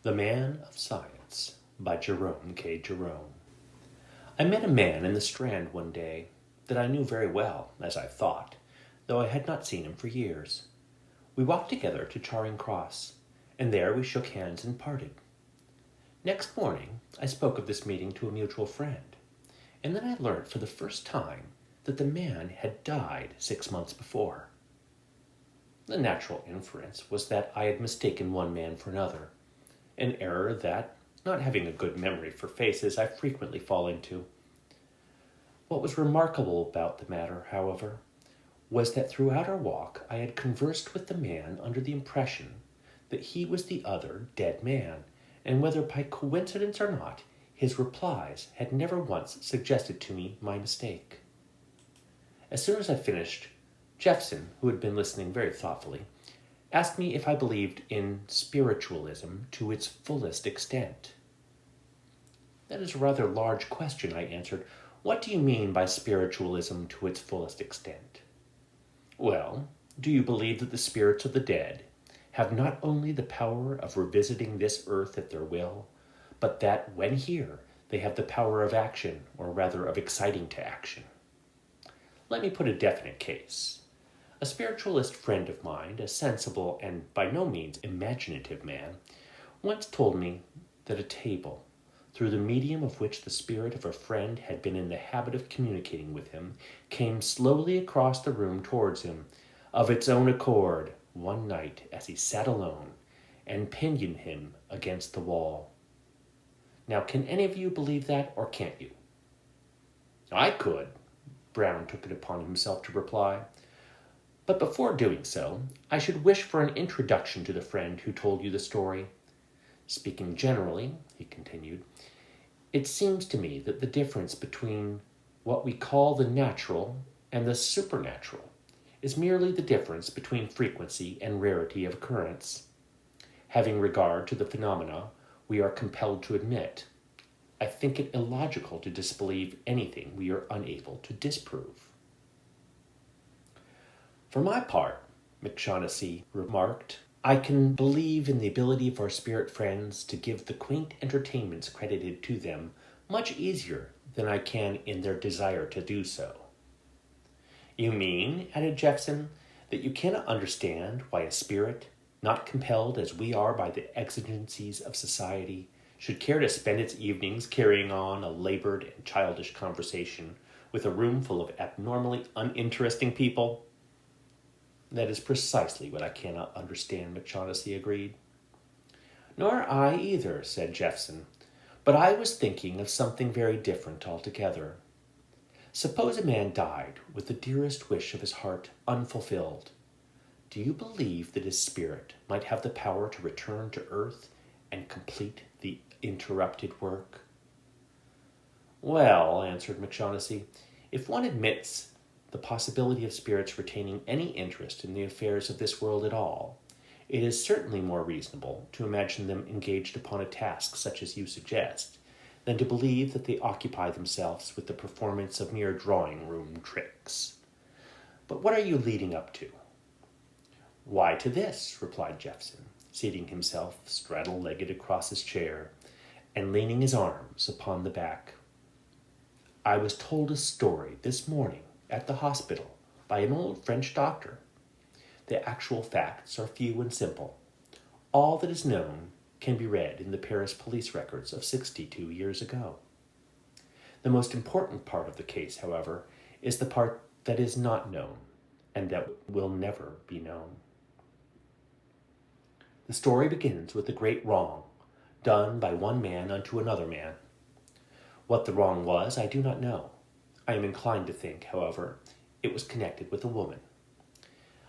The Man of Science by Jerome K. Jerome. I met a man in the Strand one day that I knew very well, as I thought, though I had not seen him for years. We walked together to Charing Cross, and there we shook hands and parted. Next morning, I spoke of this meeting to a mutual friend, and then I learnt for the first time that the man had died 6 months before. The natural inference was that I had mistaken one man for another, an error that, not having a good memory for faces, I frequently fall into. What was remarkable about the matter, however, was that throughout our walk I had conversed with the man under the impression that he was the other dead man, and whether by coincidence or not, his replies had never once suggested to me my mistake. As soon as I finished, Jeffson, who had been listening very thoughtfully, asked me if I believed in spiritualism to its fullest extent. That is a rather large question, I answered. What do you mean by spiritualism to its fullest extent? Well, do you believe that the spirits of the dead have not only the power of revisiting this earth at their will, but that when here they have the power of action, or rather of exciting to action? Let me put a definite case. A spiritualist friend of mine, a sensible and by no means imaginative man, once told me that a table, through the medium of which the spirit of a friend had been in the habit of communicating with him, came slowly across the room towards him, of its own accord, one night as he sat alone, and pinioned him against the wall. Now, can any of you believe that, or can't you? I could, Brown took it upon himself to reply. But before doing so, I should wish for an introduction to the friend who told you the story. Speaking generally, he continued, it seems to me that the difference between what we call the natural and the supernatural is merely the difference between frequency and rarity of occurrence. Having regard to the phenomena we are compelled to admit, I think it illogical to disbelieve anything we are unable to disprove. For my part, McShaughnessy remarked, I can believe in the ability of our spirit friends to give the quaint entertainments credited to them much easier than I can in their desire to do so. You mean, added Jeffson, that you cannot understand why a spirit, not compelled as we are by the exigencies of society, should care to spend its evenings carrying on a labored and childish conversation with a room full of abnormally uninteresting people? That is precisely what I cannot understand, McShaughnessy agreed. Nor I either, said Jeffson, but I was thinking of something very different altogether. Suppose a man died with the dearest wish of his heart unfulfilled. Do you believe that his spirit might have the power to return to earth and complete the interrupted work? Well, answered McShaughnessy, if one admits the possibility of spirits retaining any interest in the affairs of this world at all, it is certainly more reasonable to imagine them engaged upon a task such as you suggest, than to believe that they occupy themselves with the performance of mere drawing-room tricks. But what are you leading up to? Why, to this, replied Jeffson, seating himself straddle-legged across his chair and leaning his arms upon the back. I was told a story this morning at the hospital by an old French doctor. The actual facts are few and simple. All that is known can be read in the Paris police records of 62 years ago. The most important part of the case, however, is the part that is not known and that will never be known. The story begins with a great wrong done by one man unto another man. What the wrong was, I do not know. I am inclined to think, however, it was connected with a woman.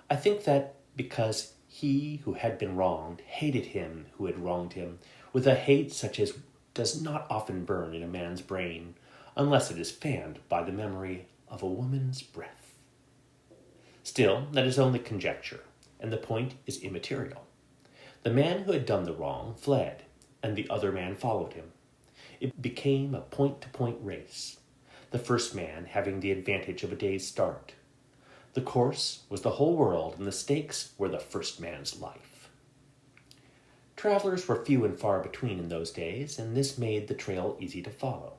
I think that because he who had been wronged hated him who had wronged him with a hate such as does not often burn in a man's brain unless it is fanned by the memory of a woman's breath. Still, that is only conjecture, and the point is immaterial. The man who had done the wrong fled, and the other man followed him. It became a point-to-point race, the first man having the advantage of a day's start. The course was the whole world, and the stakes were the first man's life. Travelers were few and far between in those days, and this made the trail easy to follow.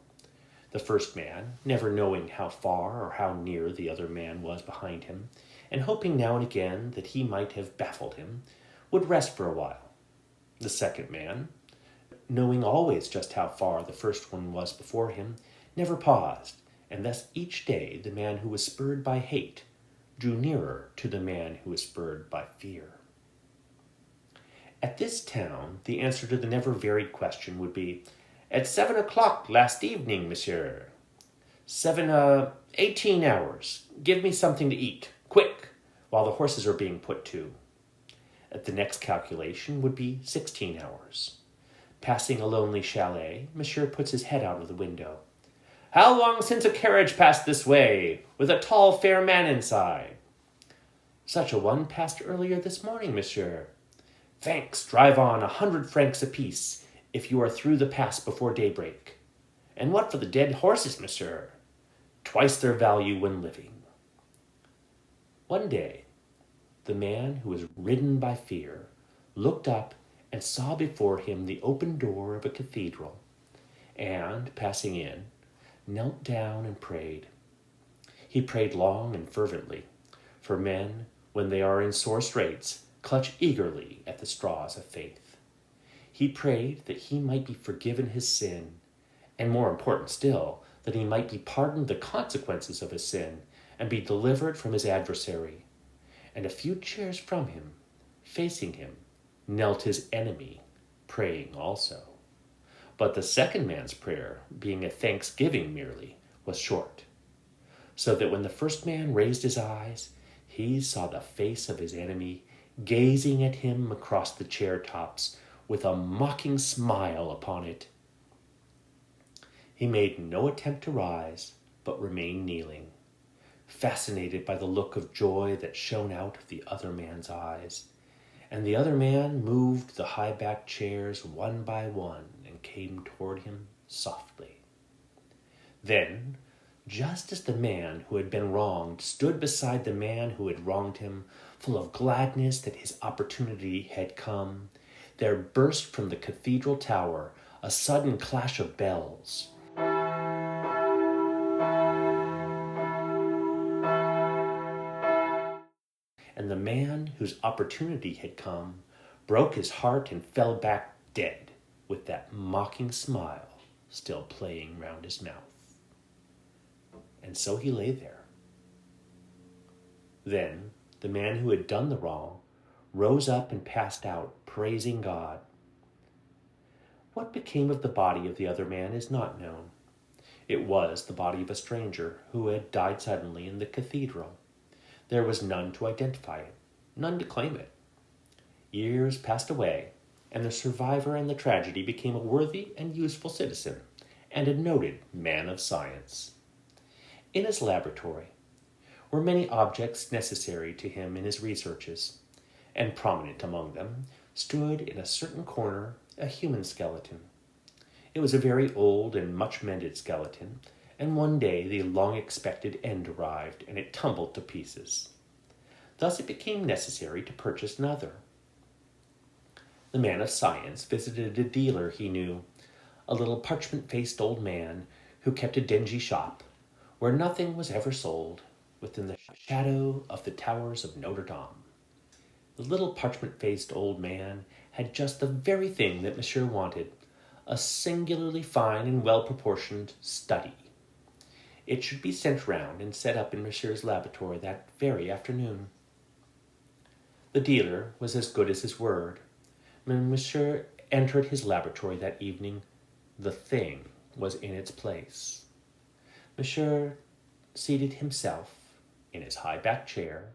The first man, never knowing how far or how near the other man was behind him, and hoping now and again that he might have baffled him, would rest for a while. The second man, knowing always just how far the first one was before him, never paused, and thus each day the man who was spurred by hate drew nearer to the man who was spurred by fear. At this town, the answer to the never-varied question would be, "At 7 o'clock last evening, monsieur." 18 hours. Give me something to eat, quick, while the horses are being put to. At the next calculation would be 16 hours. Passing a lonely chalet, monsieur puts his head out of the window. "How long since a carriage passed this way, with a tall, fair man inside?" "Such a one passed earlier this morning, monsieur." "Thanks, drive on, 100 francs apiece, if you are through the pass before daybreak." "And what for the dead horses, monsieur?" "Twice their value when living." One day, the man who was ridden by fear looked up and saw before him the open door of a cathedral, and, passing in, knelt down and prayed. He prayed long and fervently, for men, when they are in sore straits, clutch eagerly at the straws of faith. He prayed that he might be forgiven his sin, and more important still, that he might be pardoned the consequences of his sin and be delivered from his adversary. And a few chairs from him, facing him, knelt his enemy, praying also. But the second man's prayer, being a thanksgiving merely, was short, so that when the first man raised his eyes, he saw the face of his enemy gazing at him across the chair tops with a mocking smile upon it. He made no attempt to rise, but remained kneeling, fascinated by the look of joy that shone out of the other man's eyes. And the other man moved the high-backed chairs one by one and came toward him softly. Then, just as the man who had been wronged stood beside the man who had wronged him, full of gladness that his opportunity had come, there burst from the cathedral tower a sudden clash of bells. And the man whose opportunity had come broke his heart and fell back dead, with that mocking smile still playing round his mouth. And so he lay there. Then the man who had done the wrong rose up and passed out, praising God. What became of the body of the other man is not known. It was the body of a stranger who had died suddenly in the cathedral. There was none to identify it, none to claim it. Years passed away, and the survivor in the tragedy became a worthy and useful citizen, and a noted man of science. In his laboratory were many objects necessary to him in his researches, and prominent among them stood in a certain corner a human skeleton. It was a very old and much-mended skeleton, and one day the long-expected end arrived, and it tumbled to pieces. Thus it became necessary to purchase another. The man of science visited a dealer he knew, a little parchment-faced old man who kept a dingy shop, where nothing was ever sold, within the shadow of the towers of Notre Dame. The little parchment-faced old man had just the very thing that Monsieur wanted, a singularly fine and well-proportioned study. It should be sent round and set up in Monsieur's laboratory that very afternoon. The dealer was as good as his word. When Monsieur entered his laboratory that evening, the thing was in its place. Monsieur seated himself in his high-backed chair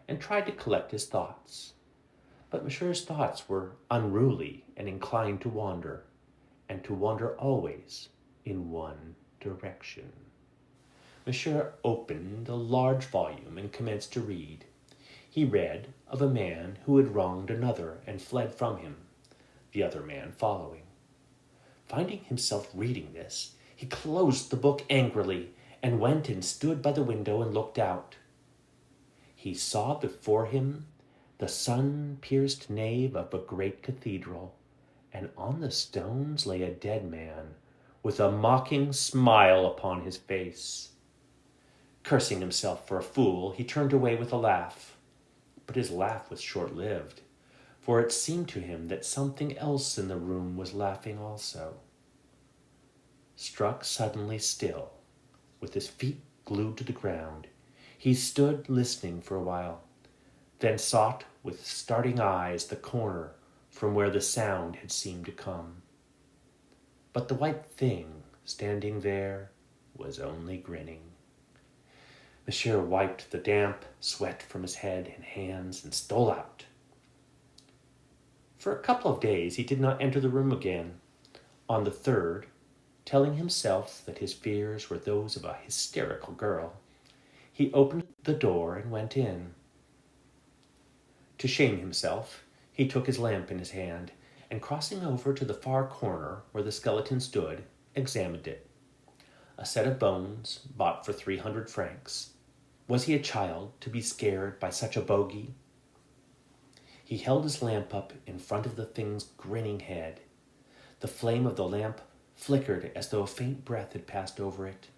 and tried to collect his thoughts. But Monsieur's thoughts were unruly and inclined to wander, and to wander always in one direction. Monsieur opened a large volume and commenced to read. He read of a man who had wronged another and fled from him, the other man following. Finding himself reading this, he closed the book angrily and went and stood by the window and looked out. He saw before him the sun-pierced nave of a great cathedral, and on the stones lay a dead man, with a mocking smile upon his face. Cursing himself for a fool, he turned away with a laugh. But his laugh was short-lived, for it seemed to him that something else in the room was laughing also. Struck suddenly still, with his feet glued to the ground, he stood listening for a while, then sought with starting eyes the corner from where the sound had seemed to come. But the white thing standing there was only grinning. Monsieur wiped the damp sweat from his head and hands and stole out. For a couple of days he did not enter the room again. On the third, telling himself that his fears were those of a hysterical girl, he opened the door and went in. To shame himself, he took his lamp in his hand, and crossing over to the far corner where the skeleton stood, examined it. A set of bones bought for 300 francs. Was he a child to be scared by such a bogey? He held his lamp up in front of the thing's grinning head. The flame of the lamp flickered as though a faint breath had passed over it.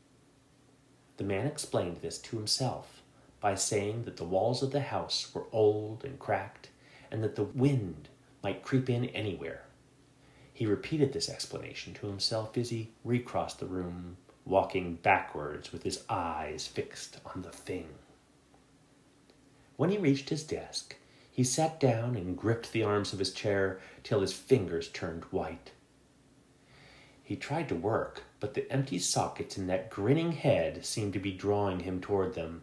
The man explained this to himself by saying that the walls of the house were old and cracked, and that the wind might creep in anywhere. He repeated this explanation to himself as he recrossed the room, walking backwards with his eyes fixed on the thing. When he reached his desk, he sat down and gripped the arms of his chair till his fingers turned white. He tried to work, but the empty sockets in that grinning head seemed to be drawing him toward them.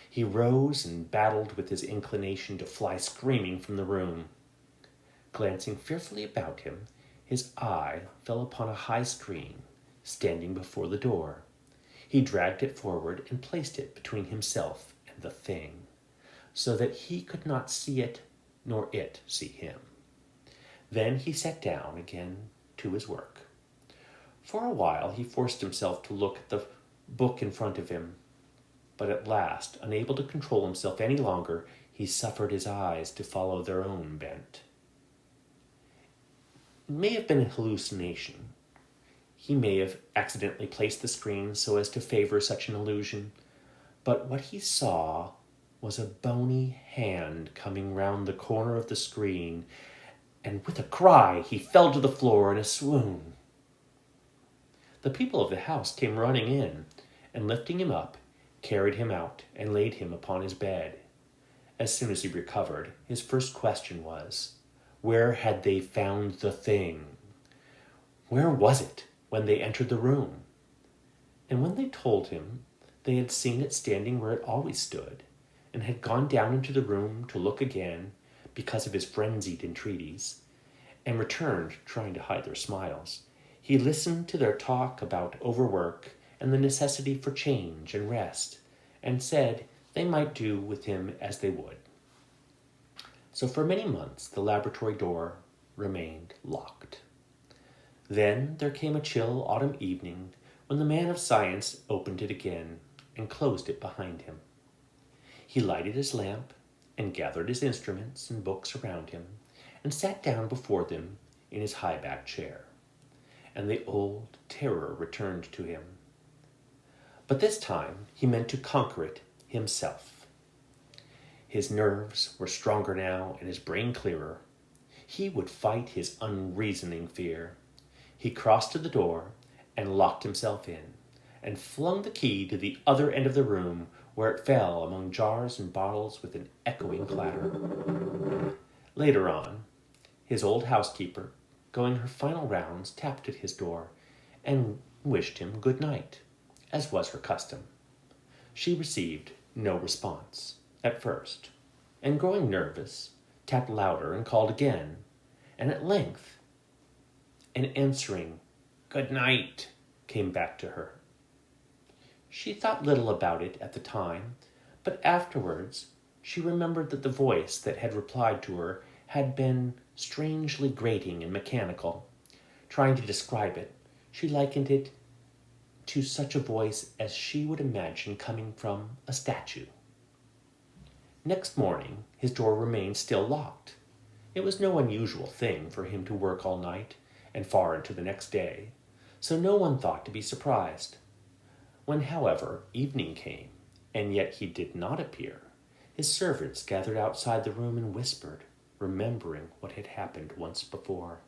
He rose and battled with his inclination to fly screaming from the room. Glancing fearfully about him, his eye fell upon a high screen standing before the door. He dragged it forward and placed it between himself and the thing, so that he could not see it, nor it see him. Then he sat down again to his work. For a while he forced himself to look at the book in front of him, but at last, unable to control himself any longer, he suffered his eyes to follow their own bent. It may have been a hallucination. He may have accidentally placed the screen so as to favor such an illusion, but what he saw was a bony hand coming round the corner of the screen, and with a cry he fell to the floor in a swoon. The people of the house came running in, and lifting him up, carried him out and laid him upon his bed. As soon as he recovered, his first question was, where had they found the thing? Where was it when they entered the room? And when they told him they had seen it standing where it always stood, and had gone down into the room to look again because of his frenzied entreaties, and returned trying to hide their smiles, he listened to their talk about overwork and the necessity for change and rest, and said they might do with him as they would. So for many months the laboratory door remained locked. Then there came a chill autumn evening when the man of science opened it again and closed it behind him. He lighted his lamp and gathered his instruments and books around him and sat down before them in his high-backed chair, and the old terror returned to him. But this time he meant to conquer it himself. His nerves were stronger now and his brain clearer. He would fight his unreasoning fear. He crossed to the door and locked himself in, and flung the key to the other end of the room, where it fell among jars and bottles with an echoing clatter. Later on, his old housekeeper, going her final rounds, tapped at his door and wished him good night, as was her custom. She received no response at first, and growing nervous, tapped louder and called again, and at length an answering "good night" came back to her. She thought little about it at the time, but afterwards she remembered that the voice that had replied to her had been strangely grating and mechanical. Trying to describe it, she likened it to such a voice as she would imagine coming from a statue. Next morning, his door remained still locked. It was no unusual thing for him to work all night and far into the next day, so no one thought to be surprised. When, however, evening came, and yet he did not appear, his servants gathered outside the room and whispered, remembering what had happened once before.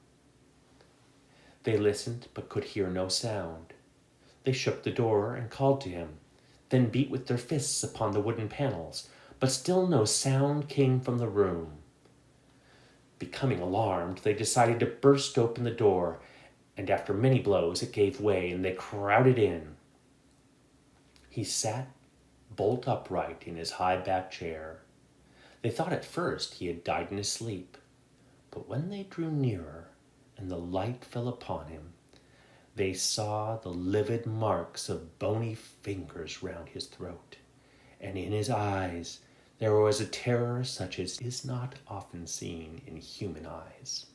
They listened but could hear no sound. They shook the door and called to him, then beat with their fists upon the wooden panels, but still no sound came from the room. Becoming alarmed, they decided to burst open the door, and after many blows it gave way and they crowded in. He sat bolt upright in his high-backed chair. They thought at first he had died in his sleep, but when they drew nearer and the light fell upon him, they saw the livid marks of bony fingers round his throat, and in his eyes there was a terror such as is not often seen in human eyes.